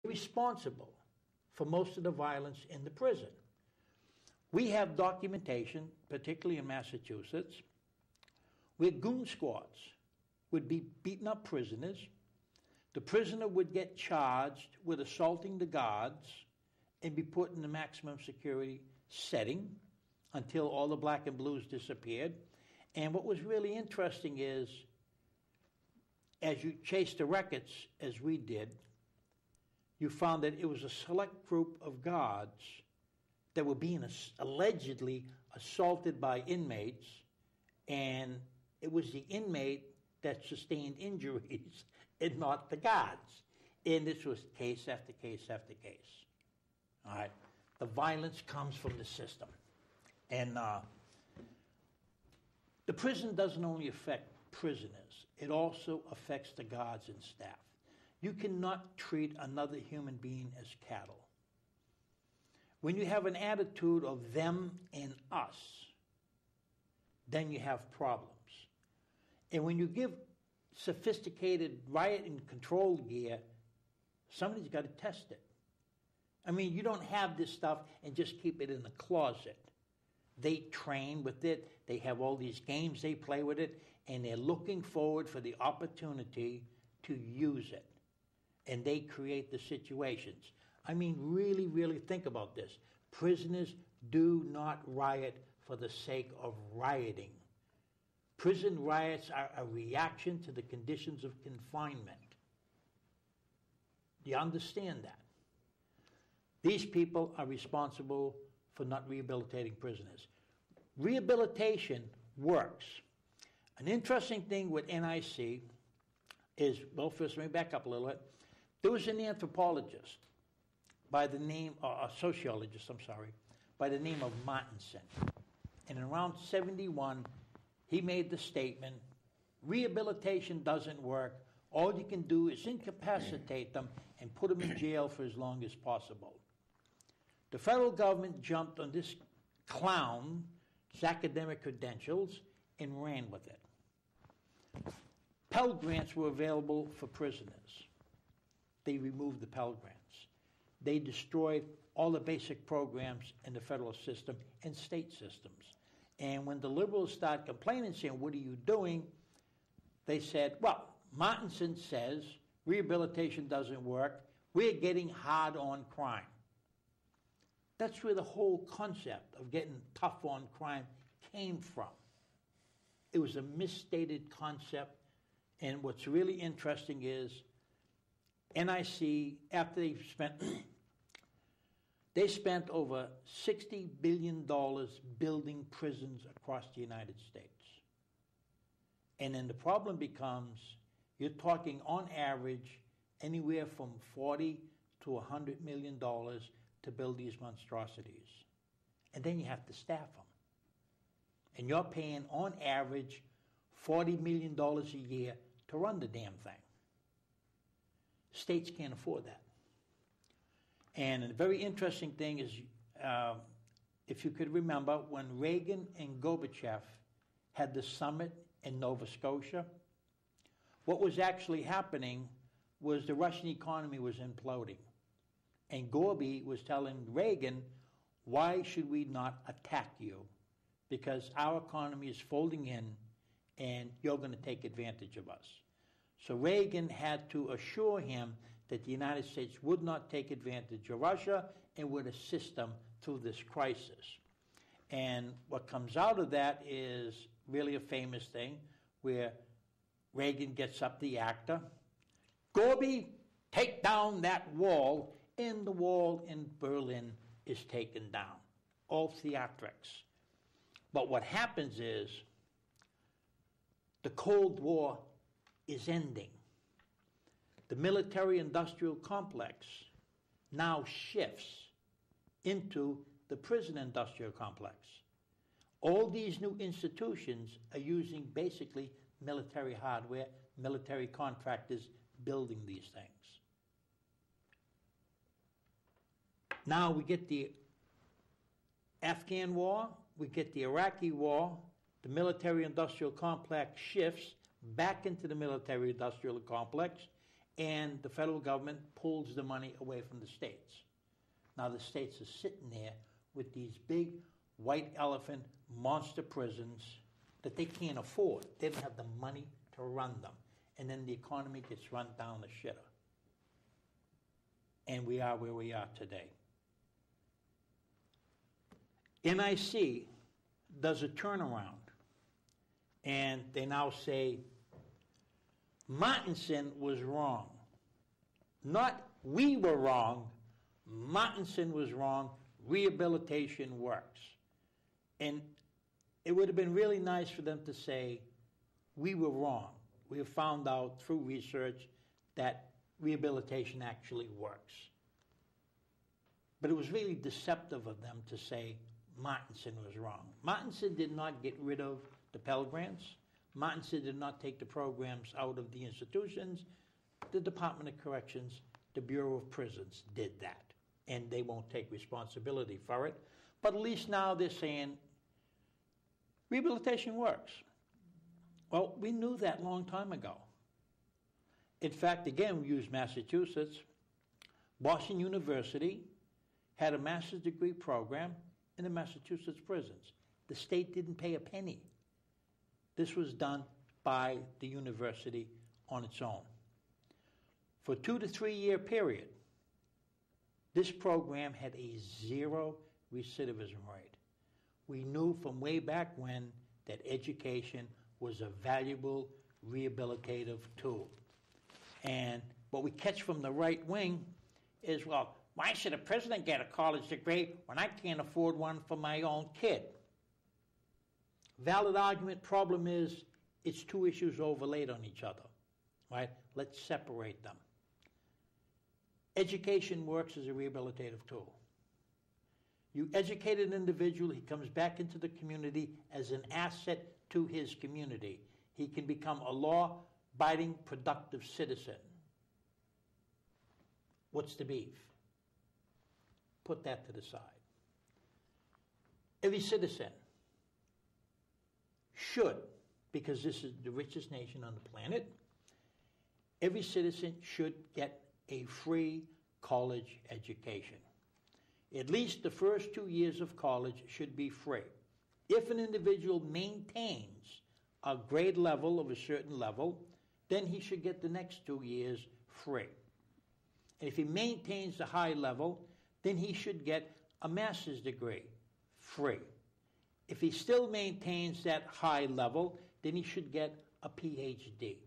responsible for most of the violence in the prison. We have documentation, particularly in Massachusetts, where goon squads would be beating up prisoners. The prisoner would get charged with assaulting the guards and be put in the maximum security setting until all the black and blues disappeared. And what was really interesting is, as you chased the records, as we did, you found that it was a select group of guards that were being allegedly assaulted by inmates, and it was the inmate that sustained injuries and not the guards. And this was case after case after case. All right. The violence comes from the system. And the prison doesn't only affect prisoners, it also affects the guards and staff. You cannot treat another human being as cattle. When you have an attitude of them and us, then you have problems. And when you give sophisticated riot and control gear, somebody's got to test it. I mean, you don't have this stuff and just keep it in the closet. They train with it. They have all these games they play with it, and they're looking forward for the opportunity to use it. And they create the situations. I mean, really, really think about this. Prisoners do not riot for the sake of rioting. Prison riots are a reaction to the conditions of confinement. Do you understand that? These people are responsible for not rehabilitating prisoners. Rehabilitation works. An interesting thing with NIC is, well, first let me back up a little bit. There was an anthropologist by the name, a sociologist, by the name of Martinson. And in around 71, he made the statement, rehabilitation doesn't work. All you can do is incapacitate them and put them in jail for as long as possible. The federal government jumped on this clown's academic credentials and ran with it. Pell Grants were available for prisoners. They removed the Pell Grants. They destroyed all the basic programs in the federal system and state systems. And when the liberals started complaining, saying, what are you doing? They said, well, Martinson says rehabilitation doesn't work. We're getting hard on crime. That's where the whole concept of getting tough on crime came from. It was a misstated concept, and what's really interesting is NIC, after they spent over $60 billion building prisons across the United States. And then the problem becomes, you're talking on average anywhere from $40 to $100 million to build these monstrosities. And then you have to staff them. And you're paying, on average, $40 million a year to run the damn thing. States can't afford that. And a very interesting thing is, if you could remember, when Reagan and Gorbachev had the summit in Nova Scotia, what was actually happening was the Russian economy was imploding. And Gorby was telling Reagan, why should we not attack you? Because our economy is folding in and you're going to take advantage of us. So Reagan had to assure him that the United States would not take advantage of Russia and would assist them through this crisis. And what comes out of that is really a famous thing where Reagan gets up the actor, Gorby, take down that wall, and the wall in Berlin is taken down. All theatrics. But what happens is the Cold War is ending. The military-industrial complex now shifts into the prison-industrial complex. All these new institutions are using basically military hardware, military contractors building these things. Now we get the Afghan war, we get the Iraqi war, the military-industrial complex shifts back into the military-industrial complex, and the federal government pulls the money away from the states. Now the states are sitting there with these big white elephant monster prisons that they can't afford. They don't have the money to run them. And then the economy gets run down the shitter. And we are where we are today. NIC does a turnaround. And they now say, Martinson was wrong. Not we were wrong. Martinson was wrong. Rehabilitation works. And it would have been really nice for them to say, we were wrong. We have found out through research that rehabilitation actually works. But it was really deceptive of them to say Martinson was wrong. Martinson did not get rid of the Pell Grants. Martinson did not take the programs out of the institutions. The Department of Corrections, the Bureau of Prisons did that. And they won't take responsibility for it. But at least now they're saying rehabilitation works. Well, we knew that a long time ago. In fact, again, we use Massachusetts. Boston University had a master's degree program in the Massachusetts prisons. The state didn't pay a penny. This was done by the university on its own. For a 2 to 3 year period, this program had a 0 recidivism rate. We knew from way back when that education was a valuable rehabilitative tool. And what we catch from the right wing is, well, why should a president get a college degree when I can't afford one for my own kid? Valid argument. Problem is, it's two issues overlaid on each other, right? Let's separate them. Education works as a rehabilitative tool. You educate an individual, he comes back into the community as an asset to his community. He can become a law-abiding, productive citizen. What's the beef? Put that to the side. Every citizen should, because this is the richest nation on the planet, every citizen should get a free college education. At least the first 2 years of college should be free. If an individual maintains a grade level of a certain level, then he should get the next 2 years free. And if he maintains the high level, then he should get a master's degree free. If he still maintains that high level, then he should get a PhD.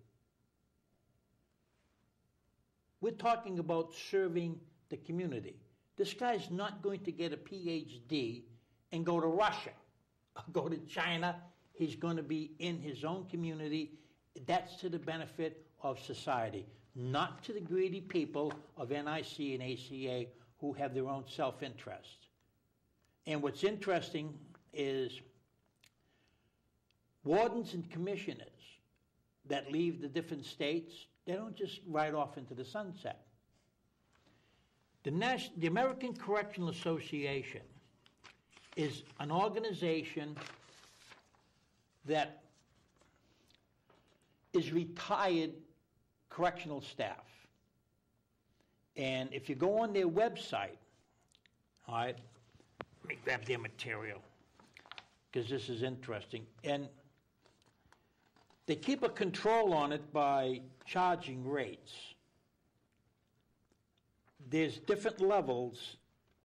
We're talking about serving the community. This guy's not going to get a PhD and go to Russia or go to China. He's going to be in his own community. That's to the benefit of society, not to the greedy people of NIC and ACA who have their own self-interest. And what's interesting is wardens and commissioners that leave the different states, they don't just ride off into the sunset. The American Correctional Association is an organization that is retired correctional staff. And if you go on their website, all right, let me grab their material because this is interesting. And they keep a control on it by charging rates. There's different levels